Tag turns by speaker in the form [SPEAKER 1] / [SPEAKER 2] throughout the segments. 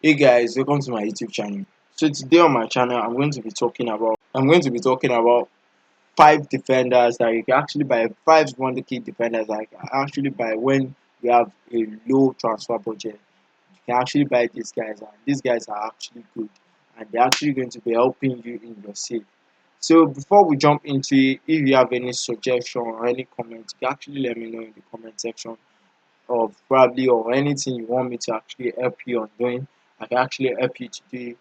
[SPEAKER 1] Hey guys, welcome to my YouTube channel. So today on my channel, I'm going to be talking about five defenders that you can actually buy, five Wonderkid defenders that you can actually buy when you have a low transfer budget. You can actually buy these guys, and these guys are actually good, and they're actually going to be helping you in your save. So before we jump into it, if you have any suggestion or any comment, you can actually let me know in the comment section of probably or anything you want me to actually help you on doing. I can actually help you to do.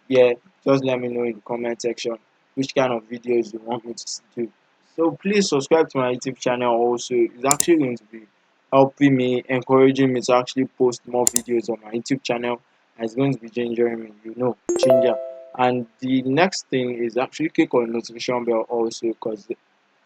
[SPEAKER 1] Yeah, just let me know in the comment section which kind of videos you want me to do. So please subscribe to my YouTube channel also. It's actually going to be helping me, encouraging me to actually post more videos on my YouTube channel. And it's going to be gingering me, ginger. And the next thing is actually click on the notification bell also, because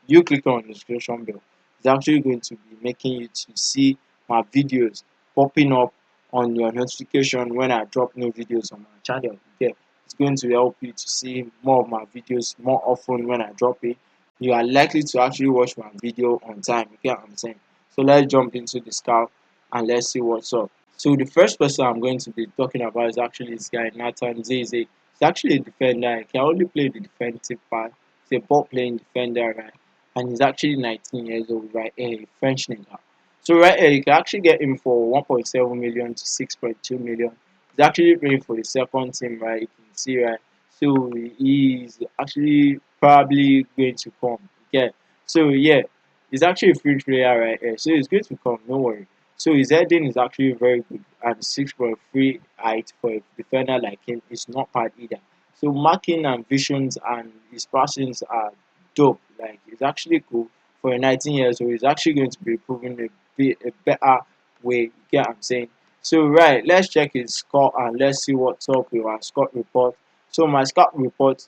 [SPEAKER 1] you click on the notification bell, it's actually going to be making you to see my videos popping up on your notification when I drop new videos on my channel. Yeah, it's going to help you to see more of my videos more often when I drop it. You are likely to actually watch my video on time. You get what I'm saying? So let's jump into the scout and let's see what's up. So the first person I'm going to be talking about is actually this guy Nathan Zeze. He's actually a defender. He can only play the defensive part. He's a ball playing defender, right? And he's actually 19 years old, right? A French nigga. So right here, you can actually get him for 1.7 million to 6.2 million. He's actually playing for the second team, right? You can see, right? So he's actually probably going to come. Yeah. So yeah, he's actually a free player right here. So he's going to come, no worry. So his heading is actually very good, and 6.3 height for a defender like him is not bad either. So marking and visions and his passings are dope. Like it's actually cool for a 19 years old. He's actually going to be proven a better way. You get what I'm saying? So right, let's check his score and let's see what's up with our scout report. So my scout report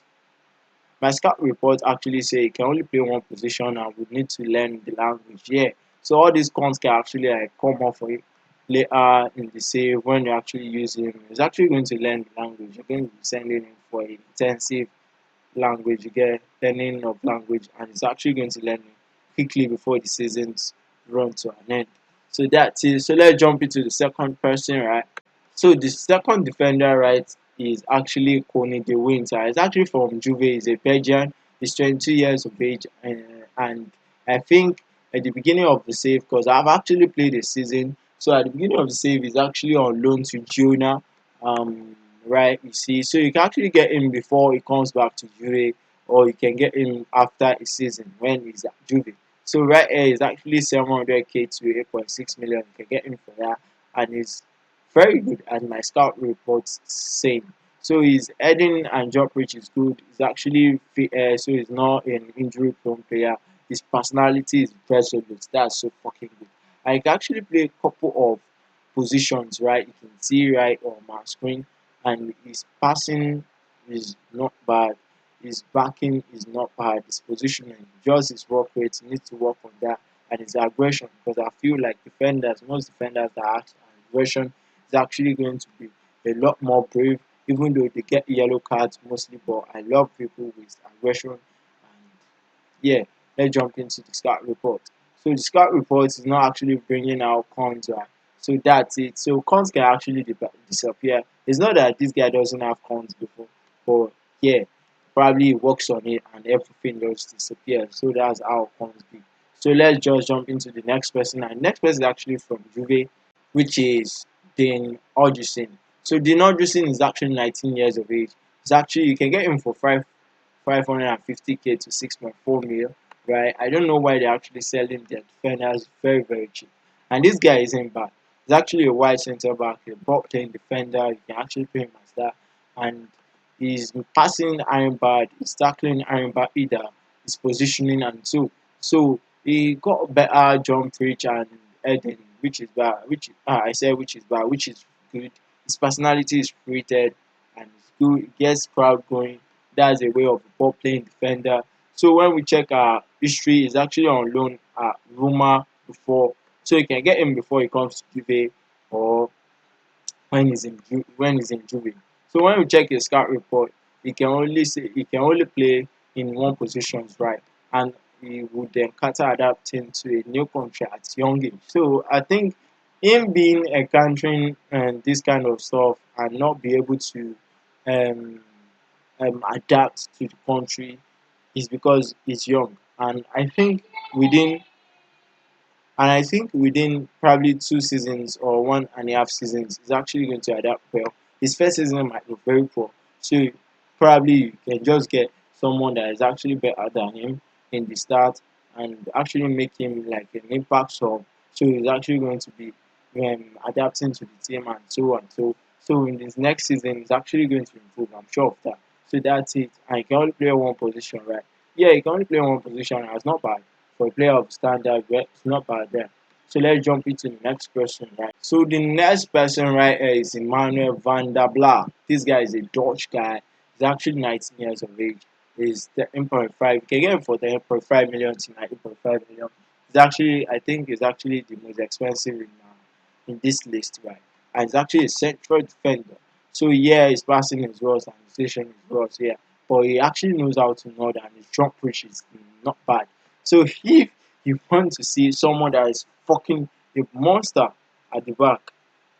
[SPEAKER 1] actually say he can only play one position and would need to learn the language. Yeah. So all these cons can actually like come off for it later in the save when you actually use him. He's actually going to learn the language. You're going to be sending him for an intensive language, you get learning of language, and it's actually going to learn it quickly before the seasons run to an end. So that's it. So let's jump into the second person, right? So the second defender, right, is actually Kone De Winter. He's actually from Juve. He's a Belgian. He's 22 years of age, and I think at the beginning of the save, because I've actually played a season. So at the beginning of the save, he's actually on loan to Girona, right? You see, so you can actually get him before he comes back to Juve, or you can get him after a season when he's at Juve. So right here is actually 700k to 8.6 million. You can get him for that, and he's very good as my scout reports saying. So his heading and jump reach is good. He's actually fit, so he's not an injury prone player. His personality is resolute. That's so fucking good. I can actually play a couple of positions, right? You can see right on my screen, and his passing is not bad. His backing is not bad. His positioning, just his work rate, he needs to work on that, and his aggression. Because I feel like most defenders that have aggression is actually going to be a lot more brave, even though they get yellow cards mostly. But I love people with aggression, and yeah, let's jump into the scout report. So the scout report is not actually bringing out cons, right? So that's it. So cons can actually disappear. It's not that this guy doesn't have cons before, but yeah, probably he works on it and everything just disappears. So that's how cons be. So let's just jump into the next person. And next person is actually from Juve, which is Dane Augustin. So Dane Augustin is actually 19 years of age. It's actually you can get him for 550k to 6.4 mil, right? I don't know why they're actually selling their defenders very, very cheap. And this guy isn't bad. He's actually a wide center back, a ball playing defender. You can actually play him as that. And his passing iron bad, his tackling iron bad either, his positioning and so. So he got better jump reach and heading, which is bad. I said which is bad, which is good. His personality is created and it's good. It gets crowd going. That's a way of a ball playing defender. So when we check our history, he's actually on loan at Roma before. So you can get him before he comes to Juve or when he's in Juve. So when we check his scout report, he can only play in one positions, right? And he would then adapt into a new country at young age. So I think him being encountering this kind of stuff and not be able to um, adapt to the country is because he's young. And I think within probably 2 seasons or 1.5 seasons, he's actually going to adapt well. His first season might look very poor, so probably you can just get someone that is actually better than him in the start and actually make him like an impact sub. So he's actually going to be adapting to the team and so on. So in this next season, he's actually going to improve. I'm sure of that. So that's it. And he can only play one position, right? Yeah, he can only play one position. And it's not bad for a player of standard. Well, it's not bad there. So let's jump into the next question, right? So the next person right here is Emmanuel van der Bla. This guy is a Dutch guy. He's actually 19 years of age. He's 13.5. You can get him for 10.5 million to 19.5 million. It's actually, I think, it's actually the most expensive in this list, right? And he's actually a central defender. So yeah, his passing is well, and his station is well, yeah. But he actually knows how to nod, and his jump push is not bad. So if you want to see someone that is fucking a monster at the back,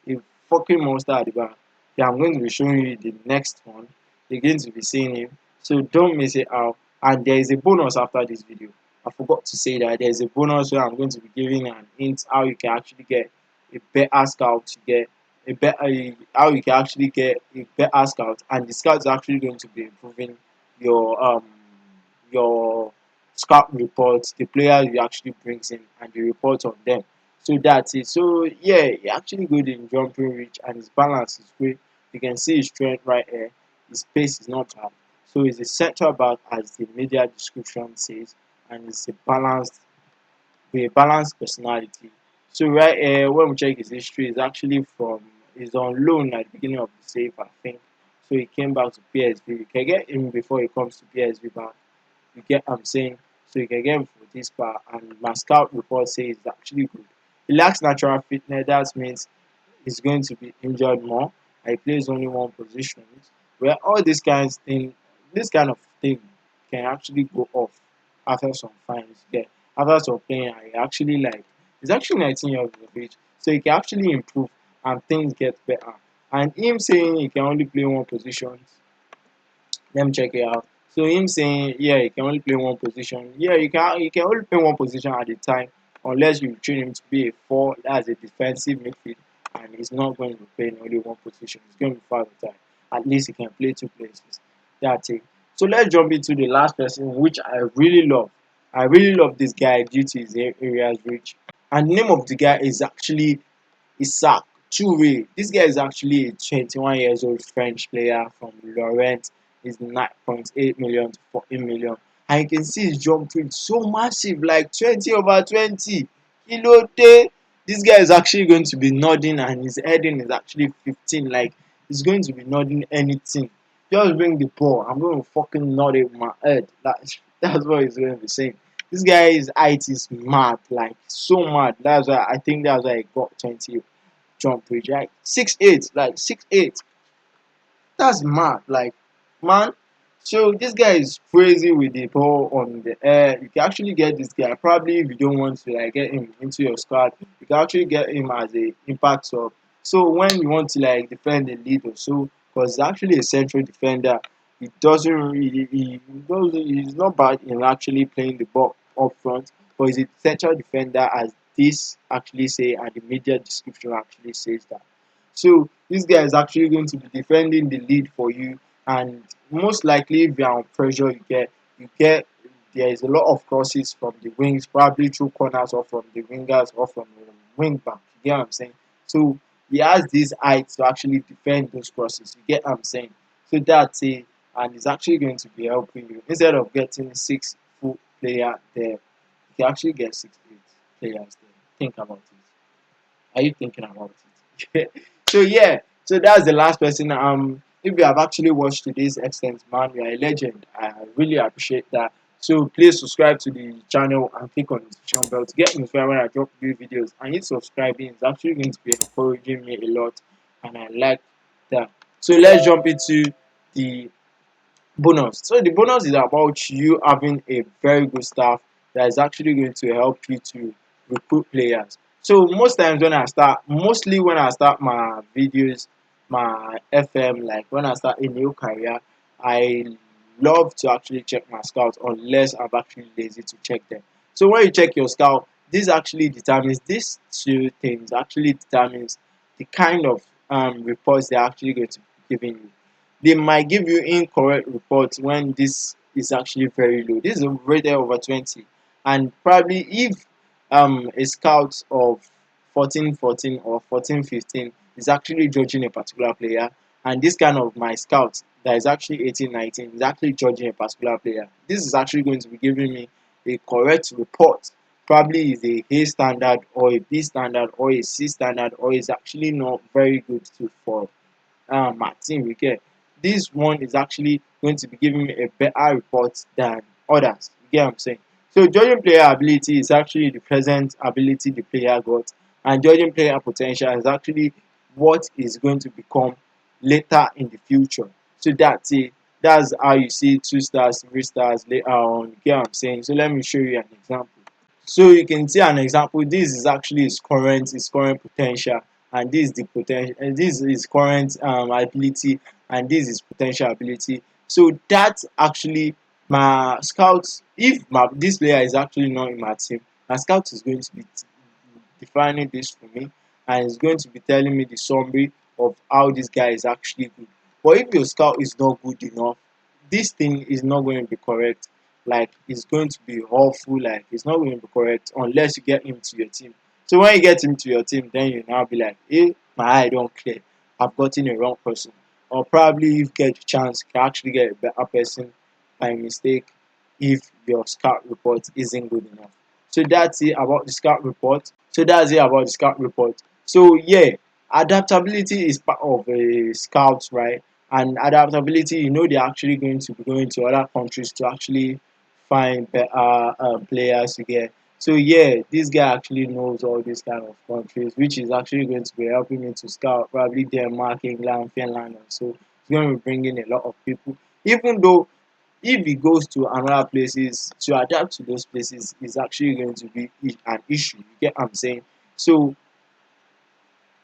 [SPEAKER 1] a fucking monster at the back, yeah, I'm going to be showing you the next one. You're going to be seeing him. So don't miss it out. And there is a bonus after this video. I forgot to say that there's a bonus where I'm going to be giving an hint how you can actually get a better scout to get a better how you can actually get a better scout, and the scout is actually going to be improving your scout reports, the players you actually brings in, and the reports on them. So that's it. So yeah, he actually good in jumping reach, and his balance is great. You can see his strength right here. His pace is not bad. So he's a central back, as the media description says, and he's a balanced with a balanced personality. So right here, when we check his history, is actually from he's on loan at the beginning of the save, I think. So he came back to PSV. You can get him before he comes to PSV back. You get what I'm saying? So you can get him for this part. And my scout report says it's actually good. He lacks natural fitness. That means he's going to be injured more. And he plays only one position. Where all this kind of thing can actually go off after some fines. Yeah, after some playing, I actually like. He's actually 19 years of age, so he can actually improve and things get better. And him saying he can only play one position, let me check it out. So him saying, yeah, he can only play one position. Yeah, you can only play one position at a time unless you train him to be a four, that's a defensive midfield, and he's not going to be playing only one position. He's going to be five at a time. At least he can play two places. That's it. So let's jump into the last person, which I really love. I really love this guy due to his areas reach. And the name of the guy is actually Isaac Toure. This guy is actually a 21 years old French player from Lorient. He's 9.8 million to 14 million. And you can see his jump rate so massive, like 20 over 20. Kilote. This guy is actually going to be nodding, and his heading is actually 15. Like, he's going to be nodding anything. Just bring the ball. I'm going to fucking nod it with my head. That's what he's going to be saying. This guy's height is mad, like so mad. That's why he got 20 jump bridge, right? 6'8", like 6'8". That's mad, like man. So this guy is crazy with the ball on the air. You can actually get this guy. Probably if you don't want to like get him into your squad, you can actually get him as a impact sub. So when you want to like defend the lead or so, because he's actually a central defender, he doesn't really he's not bad in actually playing the ball up front, but he's a central defender, as this actually say, and the media description actually says that. So this guy is actually going to be defending the lead for you, and most likely if you are on pressure, you get there is a lot of crosses from the wings, probably through corners or from the wingers or from the wing back. You get what I'm saying? So he has this height to actually defend those crosses. You get what I'm saying? So that's it, and it's actually going to be helping you instead of getting 6 foot player there. You can actually get 6 8 players there. Think about it. Are you thinking about it? So yeah, so that's the last person. If you have actually watched to this extent, man, you are a legend. I really appreciate that. So please subscribe to the channel and click on the notification bell to get notified when I drop new videos. And you subscribing is actually going to be encouraging me a lot, and I like that. So let's jump into the bonus. So the bonus is about you having a very good staff that is actually going to help you to recruit players. So most times when I start, mostly when I start my videos, my FM, like when I start a new career, I love to actually check my scouts unless I'm actually lazy to check them. So when you check your scout, this actually determines these two things actually determines the kind of reports they're actually going to be giving you. They might give you incorrect reports when this is actually very low. This is rated over 20, and probably if a scout of 14-14 or 14-15 is actually judging a particular player, and this kind of my scout that is actually 18-19 is actually judging a particular player, this is actually going to be giving me a correct report. Probably is a standard or a B standard or a C standard, or is actually not very good to for my team. We get this one is actually going to be giving me a better report than others. You get what I'm saying? So judging player ability is actually the present ability the player got, and judging player potential is actually what is going to become later in the future. So that's it. That's how you see 2 stars, 3 stars later on. You get what I'm saying? So let me show you an example. So you can see an example. This is actually his current potential, and this is the potential, and this is current ability, and this is potential ability. So that actually my scouts, if this player is actually not in my team, my scout is going to be defining this for me, and it's going to be telling me the summary of how this guy is actually good. But if your scout is not good enough, this thing is not going to be correct. Like it's going to be awful. Like it's not going to be correct unless you get him to your team. So when you get him to your team, then you now be like, hey, my eye don't clear. I've gotten a wrong person. Or probably if you get the chance, you can actually get a better person by mistake if your scout report isn't good enough. So that's it about the scout report. So yeah, adaptability is part of a scout, right? And adaptability, they're actually going to be going to other countries to actually find better players to get. So yeah, this guy actually knows all these kind of countries, which is actually going to be helping me to scout probably Denmark, England, Finland, and so it's going to be bringing a lot of people. Even though if he goes to another places, to adapt to those places is actually going to be an issue. You get what I'm saying? So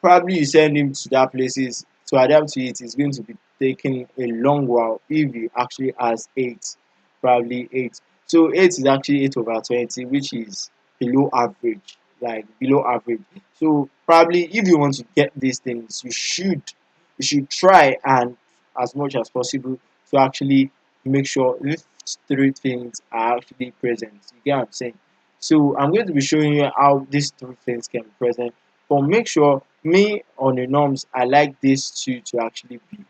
[SPEAKER 1] probably you send him to that places to adapt to it is going to be taking a long while if he actually has eight, probably eight. So eight is actually 8/20, which is below average, like below average. So probably if you want to get these things, you should try and as much as possible to actually make sure these three things are actually present. You get what I'm saying? So I'm going to be showing you how these three things can be present. But make sure me on the norms, I like this two to actually be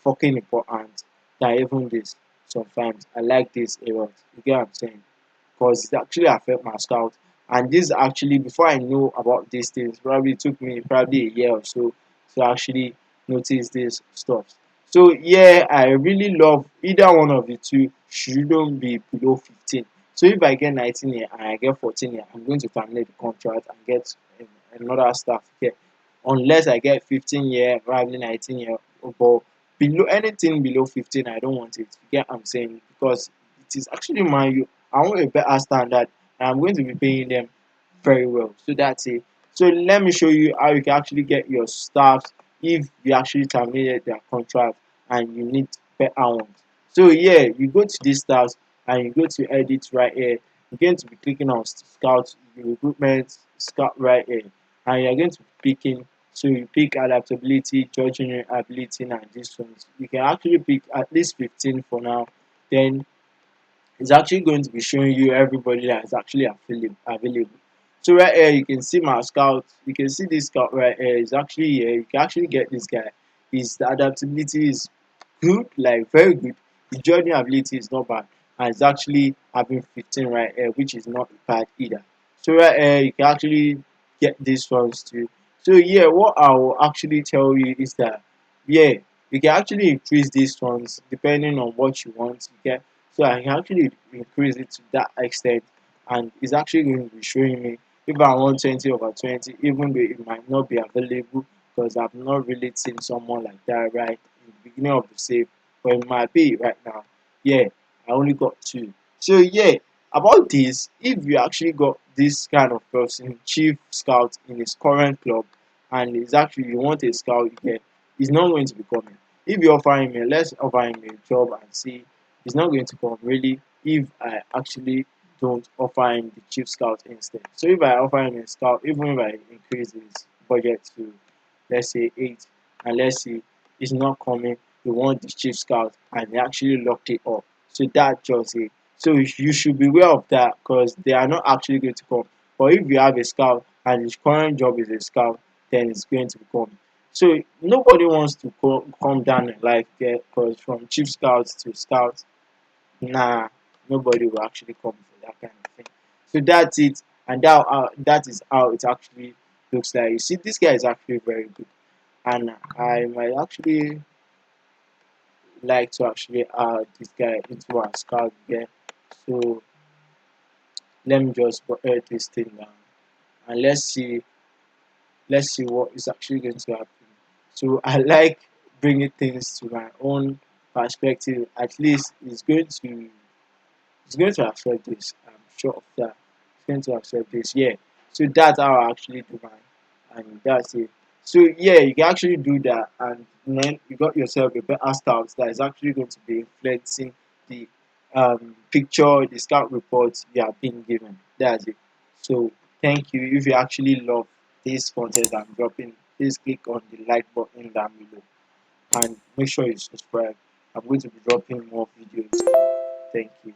[SPEAKER 1] fucking important than even this. Sometimes I like this a lot. You get what I'm saying? Because it actually affect my scout. And this actually, before I know about these things, probably took me probably a year or so to actually notice this stuff. So yeah, I really love either one of the two shouldn't be below 15. So if I get 19 here and I get 14 here, I'm going to terminate the contract and get another staff here. Unless I get 15 year, probably 19 year, but below anything below 15, I don't want it. You get what I'm saying? Because it is actually my I want a better standard, and I'm going to be paying them very well. So that's it. So let me show you how you can actually get your staff if you actually terminated their contract and you need better ones. So yeah, you go to these staffs and you go to edit right here. You're going to be clicking on scout recruitment, scout right here, and you're going to be picking. So you pick adaptability, judging ability, and this ones. You can actually pick at least 15 for now. Then it's actually going to be showing you everybody that is actually available. So right here you can see my scout. You can see this scout right here is actually here. You can actually get this guy. His adaptability is good, like very good. His journey ability is not bad, and it's actually having 15 right here, which is not bad either. So right here you can actually get these ones too. So yeah, what I will actually tell you is that yeah, you can actually increase these ones depending on what you want. You get so I can actually increase it to that extent, and it's actually going to be showing me if I want 20/20, even though it might not be available because I've not really seen someone like that right in the beginning of the save, but it might be right now. Yeah, I only got two. So yeah, about this, if you actually got this kind of person, chief scout in his current club, and it's actually you want a scout again, he's not going to be coming. If you offer him a let's offer him a job and see, he's not going to come really if I actually don't offer him the chief scout instead. So if I offer him a scout, even if I increase his budget to let's say 8, and let's say he's not coming, we want the chief scout and he actually locked it up. So that's just it. So you should be aware of that because they are not actually going to come. But if you have a scout and his current job is a scout, then it's going to come. So nobody wants to come down in life there because from chief scouts to scouts, nah, nobody will actually come for that kind of thing. So that's it, and that is how it actually looks like. You see, this guy is actually very good, and I might actually like to actually add this guy into our scout again. So let me just put this thing down and let's see what is actually going to happen. So I like bringing things to my own perspective. At least it's going to affect this. I'm sure of that. It's going to affect this. Yeah. So that's how I actually do mine, and that's it. So yeah, you can actually do that, and then you got yourself a better scout that is actually going to be influencing the picture, the scout reports you are being given. That's it. So thank you. If you actually love this content I'm dropping, please click on the like button down below and make sure you subscribe. I'm going to be dropping more videos. Thank you.